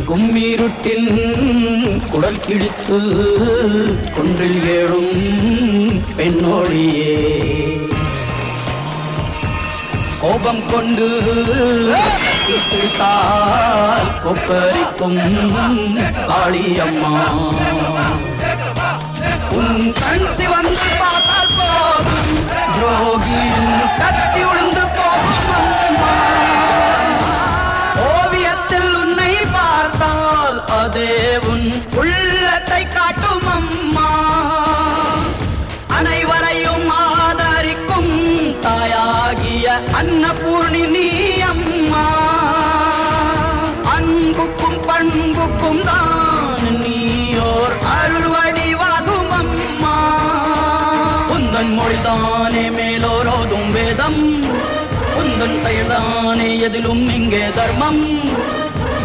கும்மிருட்டின் குடல் கிழித்து குன்றில் ஏழும் பெண்ணோழியே கோபம் கொண்டு பிடித்தால் கொப்பரிக்கும் காளியம்மா உன் கண் சிவந்து பார்த்தால் போதும் துரோகியும் கத்தி உழுந்து போகும் அம்மா ஓவியத்தில் உன்னை பார்த்தால் அதே உன் உள்ளத்தை காட்டும் அம்மா அனைவரையும் ஆதரிக்கும் தாயாகிய அன்னபூர்ணி நீ அம்மா அன்புக்கும் பண்புக்கும் தான் நீயோர் அருள் வடிவாகும் அம்மா உந்தன் மொழிதானே மேலோரோதும் வேதம் உந்தன் செயல்தானே எதிலும் இங்கே தர்மம்